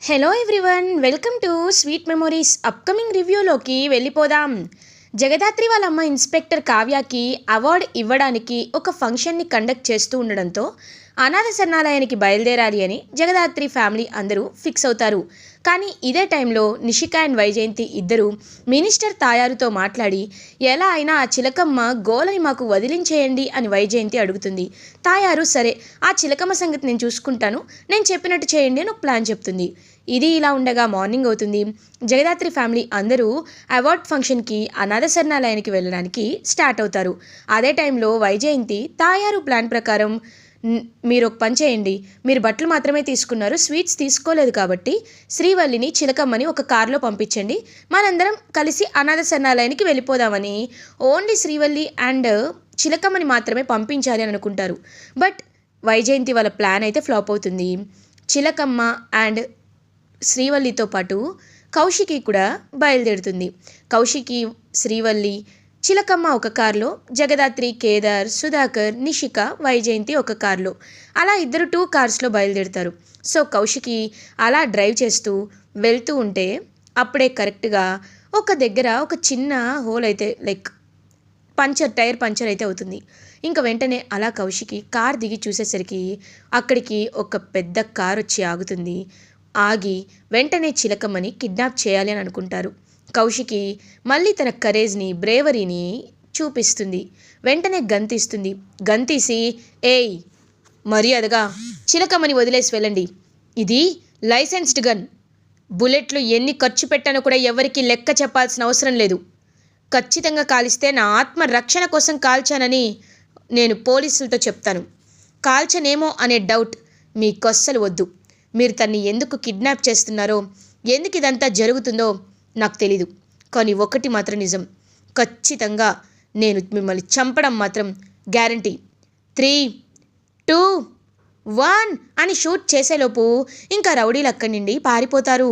Hello everyone, welcome to sweet memories. Upcoming రివ్యూలోకి వెళ్ళిపోదాం. జగదాత్రి వాళ్ళ అమ్మ ఇన్స్పెక్టర్ కావ్యకి అవార్డు ఇవ్వడానికి ఒక ఫంక్షన్ని కండక్ట్ చేస్తూ ఉండడంతో అనాథ శరణాలయానికి బయలుదేరాలి అని జగదాత్రి ఫ్యామిలీ అందరూ ఫిక్స్ అవుతారు. కానీ ఇదే టైంలో నిషిక అండ్ వైజయంతి ఇద్దరు మినిస్టర్ తాయారుతో మాట్లాడి ఎలా అయినా ఆ చిలకమ్మ గోలని మాకు వదిలించేయండి అని వైజయంతి అడుగుతుంది. తాయారు సరే, ఆ చిలకమ్మ సంగతి నేను చూసుకుంటాను, నేను చెప్పినట్టు చేయండి అని ఒక ప్లాన్ చెప్తుంది. ఇది ఇలా ఉండగా మార్నింగ్ అవుతుంది. జగదాత్రి ఫ్యామిలీ అందరూ అవార్డ్ ఫంక్షన్కి అనాథ శరణాలయానికి వెళ్ళడానికి స్టార్ట్ అవుతారు. అదే టైంలో వైజయంతి తాయారు ప్లాన్ ప్రకారం మీరు ఒక పని చేయండి, మీరు బట్టలు మాత్రమే తీసుకున్నారు, స్వీట్స్ తీసుకోలేదు కాబట్టి శ్రీవల్లిని చిలకమ్మని ఒక కారులో పంపించండి, మనందరం కలిసి అనాథ శరణాలయానికి వెళ్ళిపోదామని ఓన్లీ శ్రీవల్లి అండ్ చిలకమ్మని మాత్రమే పంపించాలి అని అనుకుంటారు. బట్ వైజయంతి వాళ్ళ ప్లాన్ అయితే ఫ్లాప్ అవుతుంది. చిలకమ్మ అండ్ శ్రీవల్లితో పాటు కౌశికి కూడా బయలుదేరుతుంది. కౌశికి, శ్రీవల్లి, చిలకమ్మ ఒక కారులో, జగదాత్రి, కేదార్, సుధాకర్, నిషిక, వైజయంతి ఒక కారులో, అలా ఇద్దరు 2 కార్స్లో బయలుదేరుతారు. సో కౌశికి అలా డ్రైవ్ చేస్తూ వెళ్తూ ఉంటే అప్పుడే కరెక్ట్గా ఒక దగ్గర ఒక చిన్న హోల్ అయితే లైక్ టైర్ పంచర్ అయితే అవుతుంది. ఇంకా వెంటనే అలా కౌశికి కార్ దిగి చూసేసరికి అక్కడికి ఒక పెద్ద కార్ వచ్చి ఆగుతుంది. ఆగి వెంటనే చిలకమ్మని కిడ్నాప్ చేయాలి అని అనుకుంటారు. కౌశికి మళ్ళీ తన కరేజ్ని, బ్రేవరీని చూపిస్తుంది. వెంటనే గంతీస్తుంది. గంతీసి, ఏయ్ మర్యాదగా చిలకమ్మని వదిలేసి వెళ్ళండి, ఇది లైసెన్స్డ్ గన్, బుల్లెట్లు ఎన్ని ఖర్చు పెట్టానో కూడా ఎవరికి లెక్క చెప్పాల్సిన అవసరం లేదు, ఖచ్చితంగా కాలిస్తే నా ఆత్మ రక్షణ కోసం కాల్చానని నేను పోలీసులతో చెప్తాను, కాల్చనేమో అనే డౌట్ మీకస్సలు వద్దు, మీరు తన్ని ఎందుకు కిడ్నాప్ చేస్తున్నారో, ఎందుకు ఇదంతా జరుగుతుందో నాకు తెలీదు, కానీ ఒకటి మాత్రం నిజం, ఖచ్చితంగా నేను మిమ్మల్ని చంపడం మాత్రం గ్యారంటీ. 3, 2, 1 అని షూట్ చేసేలోపు ఇంకా రౌడీలు అక్కడి నుండి పారిపోతారు.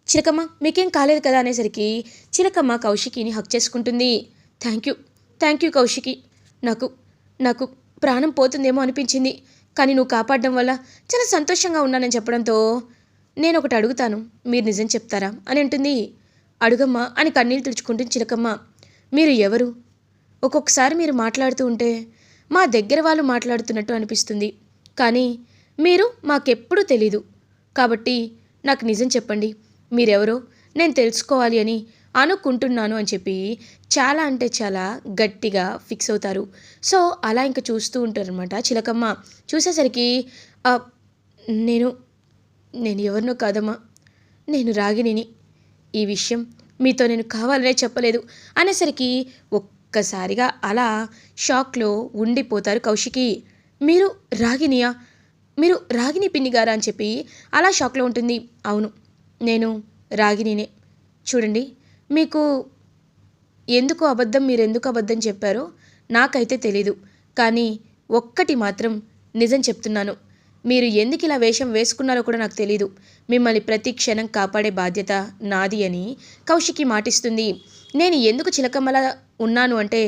చిలకమ్మ మీకేం కాలేదు కదా అనేసరికి చిలకమ్మ కౌశికిని హక్ చేసుకుంటుంది. థ్యాంక్ యూ కౌశికి, నాకు ప్రాణం పోతుందేమో అనిపించింది, కానీ నువ్వు కాపాడడం వల్ల చాలా సంతోషంగా ఉన్నానని చెప్పడంతో నేను ఒకటి అడుగుతాను, మీరు నిజం చెప్తారా అని అంటుంది. అడుగమ్మా అని కన్నీళ్ళు తుడుచుకుంటుంది చిలకమ్మ. మీరు ఎవరు? ఒక్కొక్కసారి మీరు మాట్లాడుతూ ఉంటే మా దగ్గర వాళ్ళు మాట్లాడుతున్నట్టు అనిపిస్తుంది, కానీ మీరు మాకెప్పుడూ తెలీదు, కాబట్టి నాకు నిజం చెప్పండి, మీరెవరో నేను తెలుసుకోవాలి అని అనుకుంటున్నాను అని చెప్పి చాలా అంటే చాలా గట్టిగా ఫిక్స్ అవుతారు. సో అలా ఇంకా చూస్తూ ఉంటారనమాట చిలకమ్మ. చూసేసరికి నేను ఎవరినో కాదమ్మా, నేను రాగిణిని, ఈ విషయం మీతో నేను కావాలనే చెప్పలేదు అనేసరికి ఒక్కసారిగా అలా షాక్లో ఉండిపోతారు కౌశికి. మీరు రాగిణియా, మీరు రాగిణి పిన్ని గారా అని చెప్పి అలా షాక్లో ఉంటుంది. అవును, నేను రాగిణినే. చూడండి, మీకు మీరు ఎందుకు అబద్ధం చెప్పారో నాకైతే తెలీదు, కానీ ఒక్కటి మాత్రం నిజం చెప్తున్నాను, మీరు ఎందుకు ఇలా వేషం వేసుకున్నారో కూడా నాకు తెలీదు, మిమ్మల్ని ప్రతి క్షణం కాపాడే బాధ్యత నాది అని కౌశికి మాటిస్తుంది. నేను ఎందుకు చిలకమ్మలా ఉన్నాను అంటే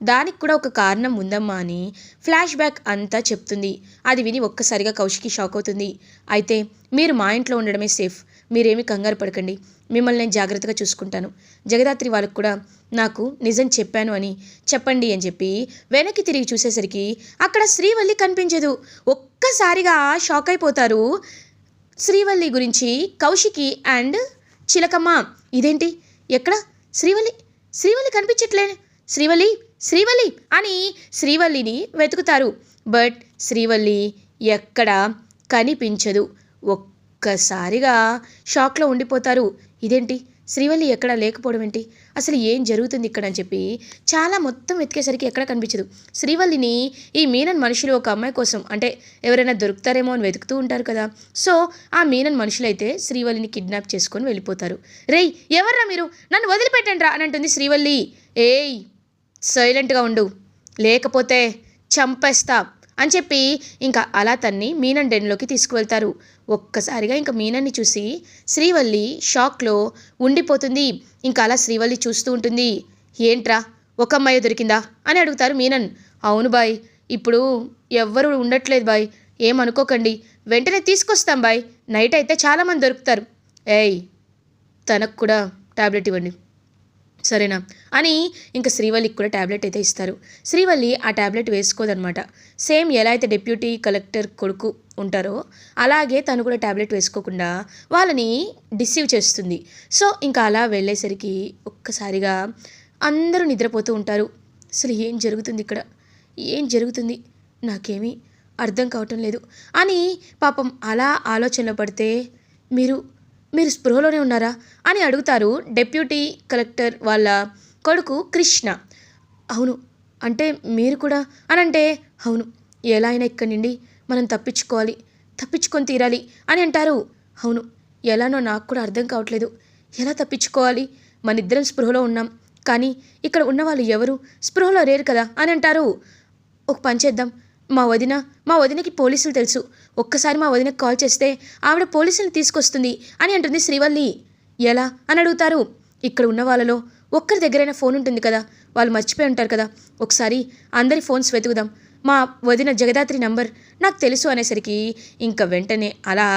దానికి కూడా ఒక కారణం ఉందమ్మా అని ఫ్లాష్ బ్యాక్ అంతా చెప్తుంది. అది విని ఒక్కసారిగా కౌశికి షాక్ అవుతుంది. అయితే మీరు మా ఇంట్లో ఉండడమే సేఫ్, మీరేమీ కంగారు పడకండి, మిమ్మల్ని నేను జాగ్రత్తగా చూసుకుంటాను, జగదాత్రి వాళ్ళకు కూడా నాకు నిజం చెప్పాను అని చెప్పండి అని చెప్పి వెనక్కి తిరిగి చూసేసరికి అక్కడ శ్రీవల్లి కనిపించదు. ఒక్కసారిగా షాక్ అయిపోతారు శ్రీవల్లి గురించి కౌశికి అండ్ చిలకమ్మ. ఇదేంటి, ఎక్కడ శ్రీవల్లి కనిపించట్లే, శ్రీవల్లి అని శ్రీవల్లిని వెతుకుతారు. బట్ శ్రీవల్లి ఎక్కడ కనిపించదు. ఒక్కసారిగా షాక్లో ఉండిపోతారు. ఇదేంటి, శ్రీవల్లి ఎక్కడ లేకపోవడం ఏంటి, అసలు ఏం జరుగుతుంది ఇక్కడ అని చెప్పి చాలా మొత్తం వెతికేసరికి ఎక్కడ కనిపించదు. శ్రీవల్లిని ఈ మీనన్ మనుషులు ఒక అమ్మాయి కోసం, అంటే ఎవరైనా దొరుకుతారేమో అని వెతుకుతూ ఉంటారు కదా, సో ఆ మీనన్ మనుషులైతే శ్రీవల్లిని కిడ్నాప్ చేసుకొని వెళ్ళిపోతారు. రేయ్ ఎవర్రా మీరు, నన్ను వదిలిపెట్టండి రా అని అంటుంది శ్రీవల్లి. ఏయ్ సైలెంట్గా ఉండు, లేకపోతే చంపేస్తా అని చెప్పి ఇంకా అలా తన్ని మీనన్ డెన్లోకి తీసుకువెళ్తారు. ఒక్కసారిగా ఇంకా మీనన్ని చూసి శ్రీవల్లి షాక్లో ఉండిపోతుంది. ఇంకా అలా శ్రీవల్లి చూస్తూ ఉంటుంది. ఏంట్రా ఒక అమ్మాయి దొరికిందా అని అడుగుతారు మీనన్. అవును బాయ్, ఇప్పుడు ఎవ్వరూ ఉండట్లేదు బాయ్, ఏమనుకోకండి, వెంటనే తీసుకొస్తాం బాయ్, నైట్ అయితే చాలామంది దొరుకుతారు. ఏయ్, తనకు కూడా టాబ్లెట్ ఇవ్వండి సరేనా అని ఇంకా శ్రీవల్లికి కూడా టాబ్లెట్ అయితే ఇస్తారు. శ్రీవల్లి ఆ టాబ్లెట్ వేసుకోదనమాట. సేమ్ ఎలా అయితే డిప్యూటీ కలెక్టర్ కొడుకు ఉంటారో అలాగే తను కూడా టాబ్లెట్ వేసుకోకుండా వాళ్ళని డిసీవ్ చేస్తుంది. సో ఇంకా అలా వెళ్ళేసరికి ఒక్కసారిగా అందరూ నిద్రపోతూ ఉంటారు. అసలు ఏం జరుగుతుంది ఇక్కడ, ఏం జరుగుతుంది, నాకేమీ అర్థం కావటం లేదు అని పాపం అలా ఆలోచనలో పడితే మీరు మీరు స్పృహలోనే ఉన్నారా అని అడుగుతారు డిప్యూటీ కలెక్టర్ వాళ్ళ కొడుకు కృష్ణ. అవును అంటే మీరు కూడా అని అంటే, అవును ఎలా అయినా ఇక్కడి నుండి మనం తప్పించుకొని తీరాలి అని అంటారు. అవును ఎలానో నాకు కూడా అర్థం కావట్లేదు, ఎలా తప్పించుకోవాలి, మన ఇద్దరం స్పృహలో ఉన్నాం కానీ ఇక్కడ ఉన్న వాళ్ళు ఎవరు స్పృహలో లేరు కదా అని అంటారు. ఒక పని చేద్దాం, మా వదినకి పోలీసులు తెలుసు, ఒక్కసారి మా వదినకి కాల్ చేస్తే ఆవిడ పోలీసులు తీసుకొస్తుంది అని అంటుంది శ్రీవల్లి. ఎలా అని అడుగుతారు. ఇక్కడ ఉన్న వాళ్ళలో ఒక్కరి దగ్గరైనా ఫోన్ ఉంటుంది కదా, వాళ్ళు మర్చిపోయి ఉంటారు కదా, ఒకసారి అందరి ఫోన్స్ వెతుకుదాం, మా వదిన జగదాత్రి నంబర్ నాకు తెలుసు అనేసరికి ఇంకా వెంటనే అలా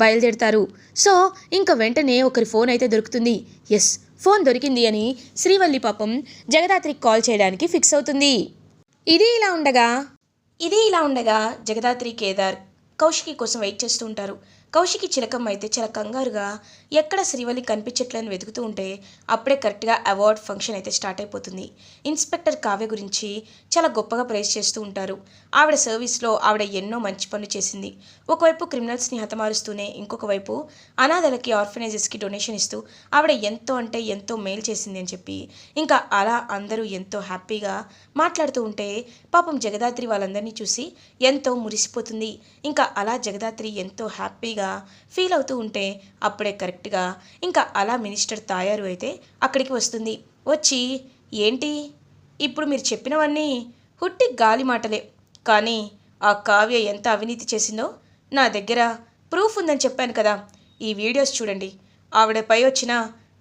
బయలుదేరుతారు. సో ఇంకా వెంటనే ఒకరి ఫోన్ అయితే దొరుకుతుంది. ఎస్, ఫోన్ దొరికింది అని శ్రీవల్లి పాపం జగదాత్రికి కాల్ చేయడానికి ఫిక్స్ అవుతుంది. ఇది ఇలా ఉండగా జగదాత్రి, కేదార్ కౌశికి కోసం వెయిట్ చేస్తూ ఉంటారు. కౌశికి చిలకమ్మ అయితే చాలా కంగారుగా ఎక్కడ శ్రీవల్లి కనిపించట్లని వెతుకుతూ ఉంటే అప్పుడే కరెక్ట్గా అవార్డ్ ఫంక్షన్ అయితే స్టార్ట్ అయిపోతుంది. ఇన్స్పెక్టర్ కావ్య గురించి చాలా గొప్పగా ప్రైజ్ చేస్తూ ఉంటారు. ఆవిడ సర్వీస్లో ఆవిడ ఎన్నో మంచి పనులు చేసింది. ఒకవైపు క్రిమినల్స్ని హతమారుస్తూనే ఇంకొక వైపు అనాథలకి, ఆర్ఫనైజెస్కి డొనేషన్ ఇస్తూ ఆవిడ ఎంతో అంటే ఎంతో మేలు చేసింది అని చెప్పి ఇంకా అలా అందరూ ఎంతో హ్యాపీగా మాట్లాడుతూ ఉంటే పాపం జగదాత్రి వాళ్ళందరినీ చూసి ఎంతో మురిసిపోతుంది. ఇంకా అలా జగదాత్రి ఎంతో హ్యాపీగా ఫీల్ అవుతూ ఉంటే అప్పుడే కరెక్ట్గా ఇంకా అలా మినిస్టర్ తాయారు అయితే అక్కడికి వస్తుంది. వచ్చి, ఏంటి ఇప్పుడు మీరు చెప్పినవన్నీ హుట్టి గాలి మాటలే, కానీ ఆ కావ్య ఎంత అవినీతి చేసిందో నా దగ్గర ప్రూఫ్ ఉందని చెప్పాను కదా, ఈ వీడియోస్ చూడండి, ఆవిడపై వచ్చిన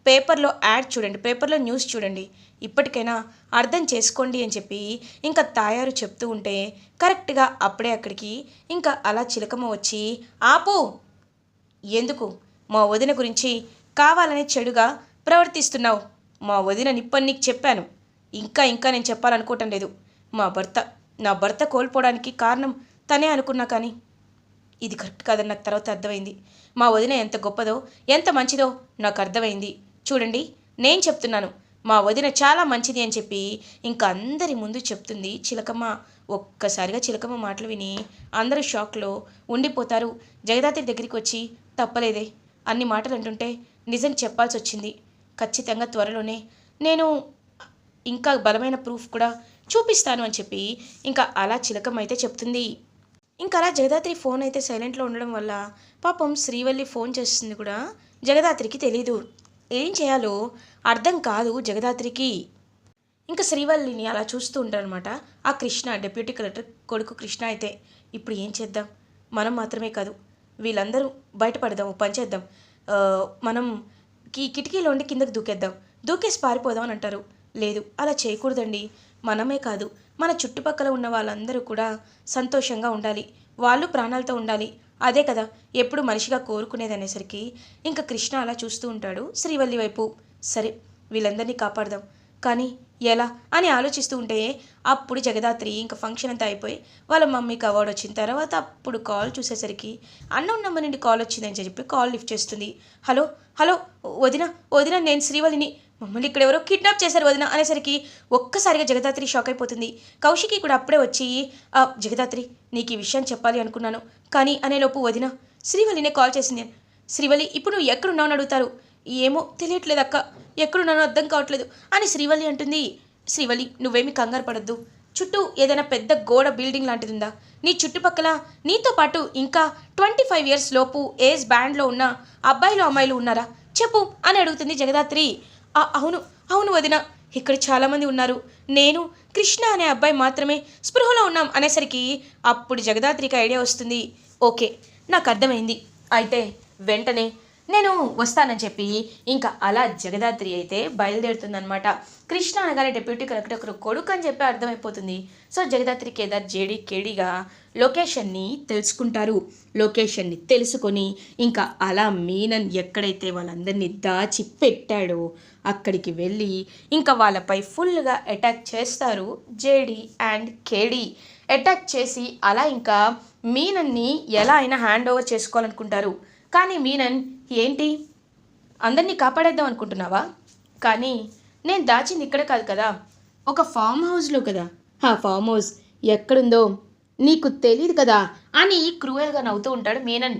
పేపర్లో యాడ్ చూడండి, పేపర్లో న్యూస్ చూడండి, ఇప్పటికైనా అర్థం చేసుకోండి అని చెప్పి ఇంకా తాయారు చెప్తూ ఉంటే కరెక్ట్గా అప్పుడే అక్కడికి ఇంకా అలా చిలకమ్మ వచ్చి, ఆపు, ఎందుకు మా వదిన గురించి కావాలని చెడుగా ప్రవర్తిస్తున్నావు, మా వదిన నిప్పని నీకు చెప్పాను, ఇంకా నేను చెప్పాలనుకోవటం లేదు, నా భర్త కోల్పోవడానికి కారణం తనే అనుకున్నా, కానీ ఇది కరెక్ట్ కాదని నాకు తర్వాత అర్థమైంది, మా వదిన ఎంత గొప్పదో ఎంత మంచిదో నాకు అర్థమైంది, చూడండి నేను చెప్తున్నాను, మా వదిన చాలా మంచిది అని చెప్పి ఇంకా అందరి ముందు చెప్తుంది చిలకమ్మ. ఒక్కసారిగా చిలకమ్మ మాటలు విని అందరూ షాక్లో ఉండిపోతారు. జగదాత్రి దగ్గరికి వచ్చి, తప్పలేదే, అన్ని మాటలు అంటుంటే నిజం చెప్పాల్సి వచ్చింది, ఖచ్చితంగా త్వరలోనే నేను ఇంకా బలమైన ప్రూఫ్ కూడా చూపిస్తాను అని చెప్పి ఇంకా అలా చిలకమ్మ అయితే చెప్తుంది. ఇంకా అలా జగదాత్రి ఫోన్ అయితే సైలెంట్లో ఉండడం వల్ల పాపం శ్రీవల్లి ఫోన్ చేస్తుంది కూడా జగదాత్రికి తెలీదు. ఏం చేయాలో అర్థం కాదు జగదాత్రికి. ఇంకా శ్రీవల్లిని అలా చూస్తూ ఉంటారనమాట ఆ కృష్ణ, డిప్యూటీ కలెక్టర్ కొడుకు కృష్ణ అయితే. ఇప్పుడు ఏం చేద్దాం, మనం మాత్రమే కాదు వీళ్ళందరూ బయటపడదాం, పని చేద్దాం, మనం కిటికీలోండి కిందకు దూకేసి పారిపోదాం అని అంటారు. లేదు, అలా చేయకూడదండి, మనమే కాదు మన చుట్టుపక్కల ఉన్న వాళ్ళందరూ కూడా సంతోషంగా ఉండాలి, వాళ్ళు ప్రాణాలతో ఉండాలి, అదే కదా ఎప్పుడు మనిషిగా కోరుకునేది అనేసరికి ఇంకా కృష్ణ అలా చూస్తూ ఉంటాడు శ్రీవల్లి వైపు. సరే వీళ్ళందరినీ కాపాడదాం, కానీ ఎలా అని ఆలోచిస్తూ ఉంటే అప్పుడు జగదాత్రి ఇంకా ఫంక్షన్ అంతా అయిపోయి వాళ్ళ మమ్మీకి అవార్డు వచ్చిన తర్వాత అప్పుడు కాల్ చూసేసరికి అన్నోన్ నెంబర్ నుండి కాల్ వచ్చిందని చెప్పి కాల్ లిఫ్ట్ చేస్తుంది. హలో వదిన, నేను శ్రీవల్లిని, మమ్మల్ని ఇక్కడ ఎవరో కిడ్నాప్ చేశారు వదిన అనేసరికి ఒక్కసారిగా జగదాత్రి షాక్ అయిపోతుంది. కౌశికి కూడా అప్పుడే వచ్చి, జగదాత్రి నీకు ఈ విషయం చెప్పాలి అనుకున్నాను కానీ అనేలోపు వదిన శ్రీవల్లినే కాల్ చేసింది. శ్రీవల్లి ఇప్పుడు నువ్వు ఎక్కడున్నావు అని అడుగుతారు. ఏమో తెలియట్లేదు అక్క, ఎక్కడున్నానో అర్థం కావట్లేదు అని శ్రీవల్లి అంటుంది. శ్రీవల్లి నువ్వేమి కంగారు పడద్దు, చుట్టూ ఏదైనా పెద్ద గోడ బిల్డింగ్ లాంటిది ఉందా, నీ చుట్టుపక్కల నీతో పాటు ఇంకా 25 years లోపు ఏజ్ బ్యాండ్లో ఉన్న అబ్బాయిలు అమ్మాయిలు ఉన్నారా చెప్పు అని అడుగుతుంది జగదాత్రి. అవును వదిన, ఇక్కడ చాలామంది ఉన్నారు, నేను కృష్ణ అనే అబ్బాయి మాత్రమే స్పృహలో ఉన్నాం అనేసరికి అప్పుడు జగదాత్రికి ఐడియా వస్తుంది. ఓకే నాకు అర్థమైంది, అయితే వెంటనే నేను వస్తానని చెప్పి ఇంకా అలా జగదాత్రి అయితే బయలుదేరుతుందనమాట. కృష్ణ అనగానే డిప్యూటీ కలెక్టర్ ఒకరు కొడుకు అని చెప్పి అర్థమైపోతుంది. సో జగదాత్రి కేదార్ జేడీ కేడీగా లొకేషన్ని తెలుసుకుంటారు. లొకేషన్ని తెలుసుకొని ఇంకా అలా మీనన్ ఎక్కడైతే వాళ్ళందరినీ దాచి పెట్టాడో అక్కడికి వెళ్ళి ఇంకా వాళ్ళపై ఫుల్గా అటాక్ చేస్తారు జేడీ అండ్ కేడీ. అటాక్ చేసి అలా ఇంకా మీనన్ని ఎలా అయినా హ్యాండ్ ఓవర్ చేసుకోవాలనుకుంటారు. కానీ మీనన్, ఏంటి అందరినీ కాపాడేద్దాం అనుకుంటున్నావా? కానీ నేను దాచింది ఇక్కడ కాదు కదా, ఒక ఫామ్ హౌస్లో కదా. ఆ ఫామ్ హౌస్ ఎక్కడుందో నీకు తెలియదు కదా అని క్రూయల్గా నవ్వుతూ ఉంటాడు మీనన్.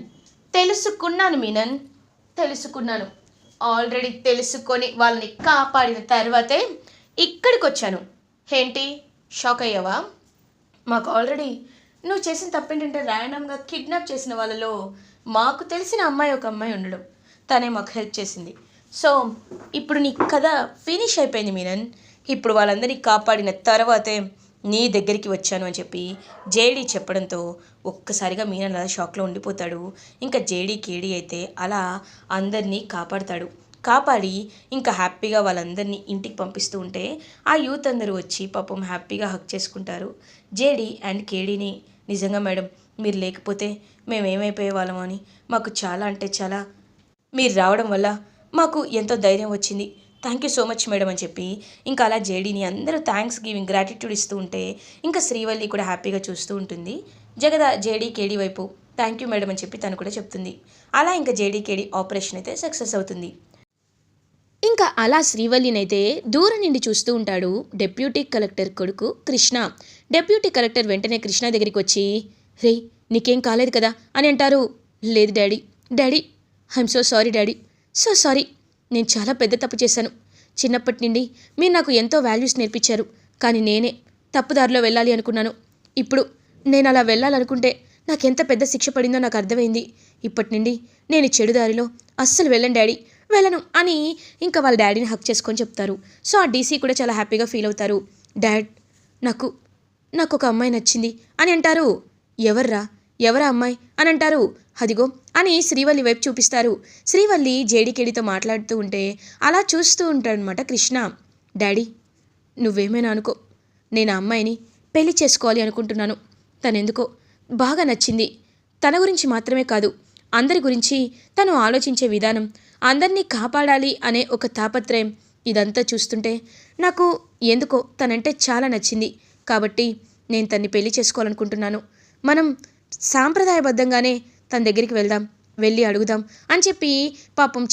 తెలుసుకున్నాను మీనన్, తెలుసుకున్నాను. ఆల్రెడీ తెలుసుకొని వాళ్ళని కాపాడిన తర్వాతే ఇక్కడికి వచ్చాను. ఏంటి షాక్ అయ్యావా? మాకు ఆల్రెడీ నువ్వు చేసిన తప్పేంటంటే ర్యాండమ్గా కిడ్నాప్ చేసిన వాళ్ళలో మాకు తెలిసిన అమ్మాయి ఒక అమ్మాయి ఉండడం, తనే మాకు హెల్ప్ చేసింది. సో ఇప్పుడు నీ కథ ఫినిష్ అయిపోయింది మీనన్. ఇప్పుడు వాళ్ళందరినీ కాపాడిన తర్వాతే నీ దగ్గరికి వచ్చాను అని చెప్పి జేడీ చెప్పడంతో ఒక్కసారిగా మీనన్ అలా షాక్లో ఉండిపోతాడు. ఇంకా జేడీ కేడీ అయితే అలా అందరినీ కాపాడతాడు. కాపాడి ఇంకా హ్యాపీగా వాళ్ళందరినీ ఇంటికి పంపిస్తూ ఉంటే ఆ యూత్ అందరూ వచ్చి పాపం హ్యాపీగా హక్ చేసుకుంటారు జేడీ అండ్ కేడీని. నిజంగా మేడం, మీరు లేకపోతే మేమేమైపోయే వాళ్ళమో అని మాకు చాలా అంటే చాలా, మీరు రావడం వల్ల మాకు ఎంతో ధైర్యం వచ్చింది. Thank you so much madam అని చెప్పి ఇంకా అలా జేడీని అందరూ థ్యాంక్స్ గివింగ్ గ్రాటిట్యూడ్ ఇస్తూ ఉంటే ఇంకా శ్రీవల్లి కూడా హ్యాపీగా చూస్తూ ఉంటుంది. జేడీ కేడీ వైపు థ్యాంక్ యూ మేడం అని చెప్పి తను కూడా చెప్తుంది. అలా ఇంకా జేడీ కేడీ ఆపరేషన్ అయితే సక్సెస్ అవుతుంది. ఇంకా అలా శ్రీవల్లినైతే దూరం నుండి చూస్తూ ఉంటాడు డెప్యూటీ కలెక్టర్ కొడుకు కృష్ణ. డెప్యూటీ కలెక్టర్ వెంటనే కృష్ణ దగ్గరికి వచ్చి, రే నీకేం కాలేదు కదా అని అంటారు. లేదు daddy, daddy I'm so sorry daddy, so sorry. నేను చాలా పెద్ద తప్పు చేశాను. చిన్నప్పటి నుండి మీరు నాకు ఎంతో వాల్యూస్ నేర్పించారు, కానీ నేనే తప్పుదారిలో వెళ్ళాలి అనుకున్నాను. ఇప్పుడు నేను అలా వెళ్ళాలనుకుంటే నాకెంత పెద్ద శిక్ష పడిందో నాకు అర్థమైంది. ఇప్పటి నుండి నేను చెడు దారిలో అస్సలు వెళ్ళను డాడీ, వెళ్ళను అని ఇంకా వాళ్ళ డాడీని హక్ చేసుకొని చెప్తారు. సో ఆ డీసీ కూడా చాలా హ్యాపీగా ఫీల్ అవుతారు. డాడ్, నాకు ఒక అమ్మాయి నచ్చింది అని అంటారు. ఎవరా అమ్మాయి అని అంటారు. అదిగో అని శ్రీవల్లి వైపు చూపిస్తారు. శ్రీవల్లి జేడీకేడితో మాట్లాడుతూ ఉంటే అలా చూస్తూ ఉంటాడనమాట కృష్ణ. డాడీ, నువ్వేమైనా అనుకో, నేను ఆ అమ్మాయిని పెళ్లి చేసుకోవాలి అనుకుంటున్నాను. తనెందుకో బాగా నచ్చింది. తన గురించి మాత్రమే కాదు, అందరి గురించి తను ఆలోచించే విధానం, అందరినీ కాపాడాలి అనే ఒక తాపత్రయం, ఇదంతా చూస్తుంటే నాకు ఎందుకో తనంటే చాలా నచ్చింది. కాబట్టి నేను తన్ని పెళ్లి చేసుకోవాలనుకుంటున్నాను. మనం సాంప్రదాయబద్ధంగానే తన దగ్గరికి వెళ్ళి అడుగుదాం అని చెప్పి పాపం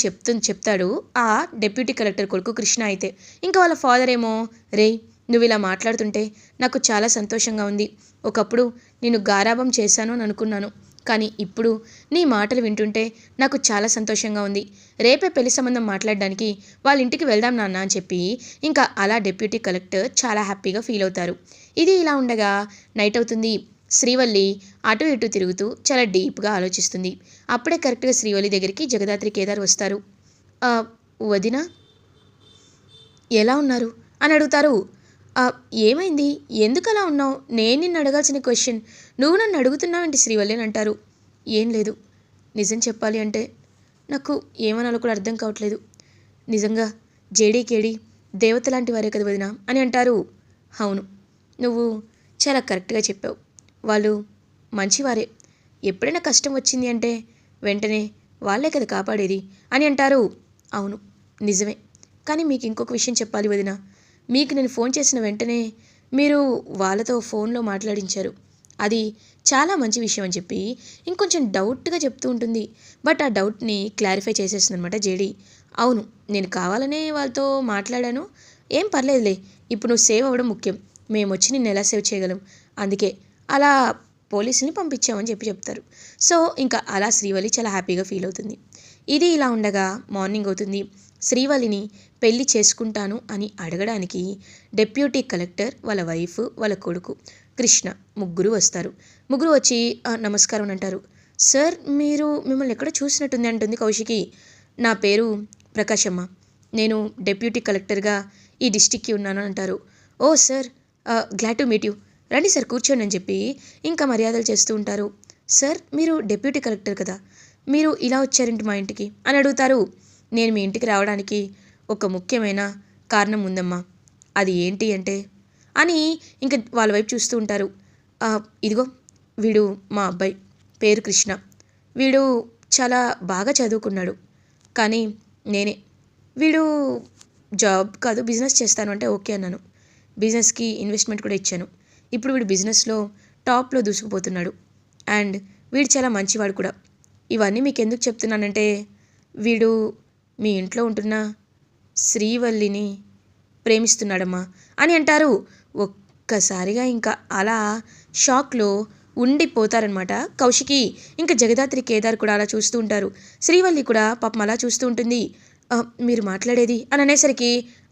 చెప్తాడు ఆ డెప్యూటీ కలెక్టర్ కొడుకు కృష్ణ. అయితే ఇంకా వాళ్ళ ఫాదర్ ఏమో, రే నువ్వు ఇలా మాట్లాడుతుంటే నాకు చాలా సంతోషంగా ఉంది. ఒకప్పుడు నేను గారాబం చేశాను అని అనుకున్నాను, కానీ ఇప్పుడు నీ మాటలు వింటుంటే నాకు చాలా సంతోషంగా ఉంది. రేపే పెళ్లి సంబంధం మాట్లాడడానికి వాళ్ళ ఇంటికి వెళ్దాం నాన్న అని చెప్పి ఇంకా అలా డెప్యూటీ కలెక్టర్ చాలా హ్యాపీగా ఫీల్ అవుతారు. ఇది ఇలా ఉండగా నైట్ అవుతుంది. శ్రీవల్లి అటు ఇటు తిరుగుతూ చాలా డీప్గా ఆలోచిస్తుంది. అప్పుడే కరెక్ట్గా శ్రీవల్లి దగ్గరికి జగదాత్రి కేదార్ వస్తారు. వదిన ఎలా ఉన్నారు అని అడుగుతారు. ఏమైంది, ఎందుకు అలా ఉన్నావు? నేను నిన్ను అడగాల్సిన క్వశ్చన్ నువ్వు నన్ను అడుగుతున్నావేంటి శ్రీవల్లి అని అంటారు. ఏం లేదు, నిజం చెప్పాలి అంటే నాకు ఏమనాలో కూడా అర్థం కావట్లేదు. నిజంగా జేడీకేడి దేవత లాంటి వారే కదా వదిన అని అంటారు. అవును, నువ్వు చాలా కరెక్ట్గా చెప్పావు. వాళ్ళు మంచివారే. ఎప్పుడైనా కష్టం వచ్చింది అంటే వెంటనే వాళ్ళే కదా కాపాడేది అని అంటారు. అవును నిజమే, కానీ మీకు ఇంకొక విషయం చెప్పాలి వదిన. మీకు నేను ఫోన్ చేసిన వెంటనే మీరు వాళ్ళతో ఫోన్లో మాట్లాడించారు. అది చాలా మంచి విషయం అని చెప్పి ఇంకొంచెం డౌట్గా చెప్తూ ఉంటుంది. బట్ ఆ డౌట్ని క్లారిఫై చేసేస్తుంది అనమాట జేడీ. అవును, నేను కావాలనే వాళ్ళతో మాట్లాడాను. ఏం పర్లేదులే, ఇప్పుడు నువ్వు సేవ్ అవ్వడం ముఖ్యం. మేము వచ్చి నిన్ను ఎలా సేవ్ చేయగలం, అందుకే అలా పోలీసుని పంపించామని చెప్తారు. సో ఇంకా అలా శ్రీవల్లి చాలా హ్యాపీగా ఫీల్ అవుతుంది. ఇది ఇలా ఉండగా మార్నింగ్ అవుతుంది. శ్రీవల్లిని పెళ్లి చేసుకుంటాను అని అడగడానికి డెప్యూటీ కలెక్టర్, వాళ్ళ వైఫ్, వాళ్ళ కొడుకు కృష్ణ ముగ్గురు వస్తారు. ముగ్గురు వచ్చి నమస్కారం అని అంటారు. సార్, మిమ్మల్ని ఎక్కడ చూసినట్టుంది అంటుంది కౌశికి. నా పేరు ప్రకాశమ్మ, నేను డెప్యూటీ కలెక్టర్గా ఈ డిస్టిక్కి ఉన్నాను అంటారు. ఓ sir, glad to meet you, రండి సార్ కూర్చోండి అని చెప్పి ఇంకా మర్యాదలు చేస్తూ ఉంటారు. సార్, మీరు డెప్యూటీ కలెక్టర్ కదా, మీరు ఇలా వచ్చారేంటి మా ఇంటికి అని అడుగుతారు. నేను మీ ఇంటికి రావడానికి ఒక ముఖ్యమైన కారణం ఉందమ్మా. అది ఏంటి అంటే అని ఇంక వాళ్ళ వైపు చూస్తూ ఉంటారు. ఇదిగో వీడు మా అబ్బాయి, పేరు కృష్ణ. వీడు చాలా బాగా చదువుకున్నాడు. కానీ నేనే వీడు జాబ్ కాదు బిజినెస్ చేస్తాను అంటే ఓకే అన్నాను. బిజినెస్కి ఇన్వెస్ట్మెంట్ కూడా ఇచ్చాను. ఇప్పుడు వీడు బిజినెస్లో టాప్లో దూసుకుపోతున్నాడు. అండ్ వీడు చాలా మంచివాడు కూడా. ఇవన్నీ మీకు ఎందుకు చెప్తున్నానంటే వీడు మీ ఇంట్లో ఉంటున్న శ్రీవల్లిని ప్రేమిస్తున్నాడమ్మా అని అంటారు. ఒక్కసారిగా ఇంకా అలా షాక్లో ఉండిపోతారనమాట కౌశికి. ఇంకా జగదాత్రి, కేదార్ కూడా అలా చూస్తూ ఉంటారు. శ్రీవల్లి కూడా పాపం అలా చూస్తూ ఉంటుంది. మీరు మాట్లాడేది అని అనేసరికి,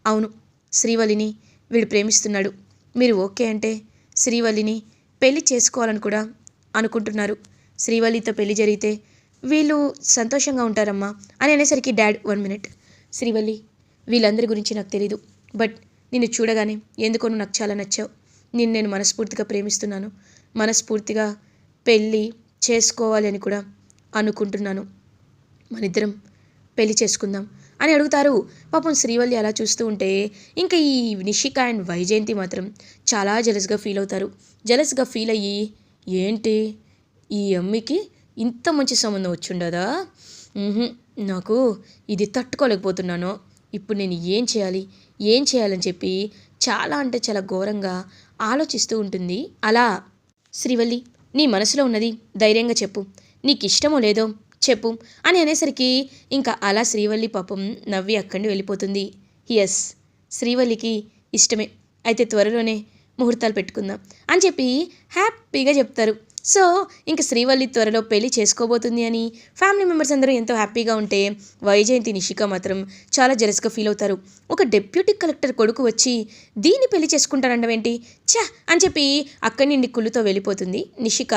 అవును, శ్రీవల్లిని వీడు ప్రేమిస్తున్నాడు. మీరు ఓకే అంటే శ్రీవల్లిని పెళ్లి చేసుకోవాలని కూడా అనుకుంటున్నారు. శ్రీవల్లితో పెళ్లి జరిగితే వీళ్ళు సంతోషంగా ఉంటారమ్మా అని అనేసరికి, డాడ్ 1 మినిట్, శ్రీవల్లి వీళ్ళందరి గురించి నాకు తెలీదు. బట్ నిన్ను చూడగానే ఎందుకో నాకు చాలా నచ్చావు. నేను మనస్ఫూర్తిగా ప్రేమిస్తున్నాను. మనస్ఫూర్తిగా పెళ్ళి చేసుకోవాలి అని కూడా అనుకుంటున్నాను. మనిద్దరం పెళ్లి చేసుకుందాం అని అడుగుతారు. పాపం శ్రీవల్లి అలా చూస్తూ ఉంటే ఇంకా ఈ నిషిక అండ్ వైజయంతి మాత్రం చాలా జెలస్గా ఫీల్ అవుతారు. జెలస్గా ఫీల్ అయ్యి, ఏంటి ఈ అమ్మికి ఇంత మంచి సంబంధం వచ్చిండదా, నాకు ఇది తట్టుకోలేకపోతున్నాను. ఇప్పుడు నేను ఏం చేయాలని చెప్పి చాలా అంటే చాలా ఘోరంగా ఆలోచిస్తూ ఉంటుంది. అలా శ్రీవల్లి, నీ మనసులో ఉన్నది ధైర్యంగా చెప్పు, నీకు ఇష్టమో లేదో చెప్పు అని అనేసరికి ఇంకా అలా శ్రీవల్లి పాపం నవ్వి అక్కడి వెళ్ళిపోతుంది. ఎస్, శ్రీవల్లికి ఇష్టమే, అయితే త్వరలోనే ముహూర్తాలు పెట్టుకుందాం అని చెప్పి హ్యాపీగా చెప్తారు. సో ఇంక శ్రీవల్లి త్వరలో పెళ్లి చేసుకోబోతుంది అని ఫ్యామిలీ మెంబర్స్ అందరూ ఎంతో హ్యాపీగా ఉంటే వైజయంతి, నిషిక మాత్రం చాలా జెలస్గా ఫీల్ అవుతారు. ఒక డిప్యూటీ కలెక్టర్ కొడుకు వచ్చి దీన్ని పెళ్లి చేసుకుంటారంటవేంటి ఛా అని చెప్పి అక్కడి నుండి కుళ్ళుతో వెళ్ళిపోతుంది నిషిక.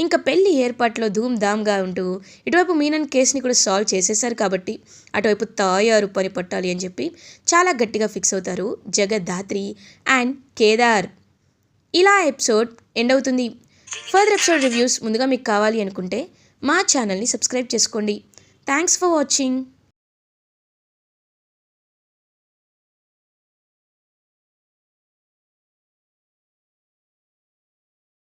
ఇంకా పెళ్లి ఏర్పాట్లో ధూమ్ధామ్గా ఉంటూ ఇటువైపు మీనన్ కేసుని కూడా సాల్వ్ చేసేశారు కాబట్టి అటువైపు తాయారు పని పట్టాలి అని చెప్పి చాలా గట్టిగా ఫిక్స్ అవుతారు జగదాత్రి అండ్ కేదార్. ఇలా ఎపిసోడ్ ఎండ్ అవుతుంది. ఫర్దర్ ఎపిసోడ్ రివ్యూస్ ముందుగా మీకు కావాలి అనుకుంటే మా ఛానల్ని సబ్స్క్రైబ్ చేసుకోండి. Thanks for watching.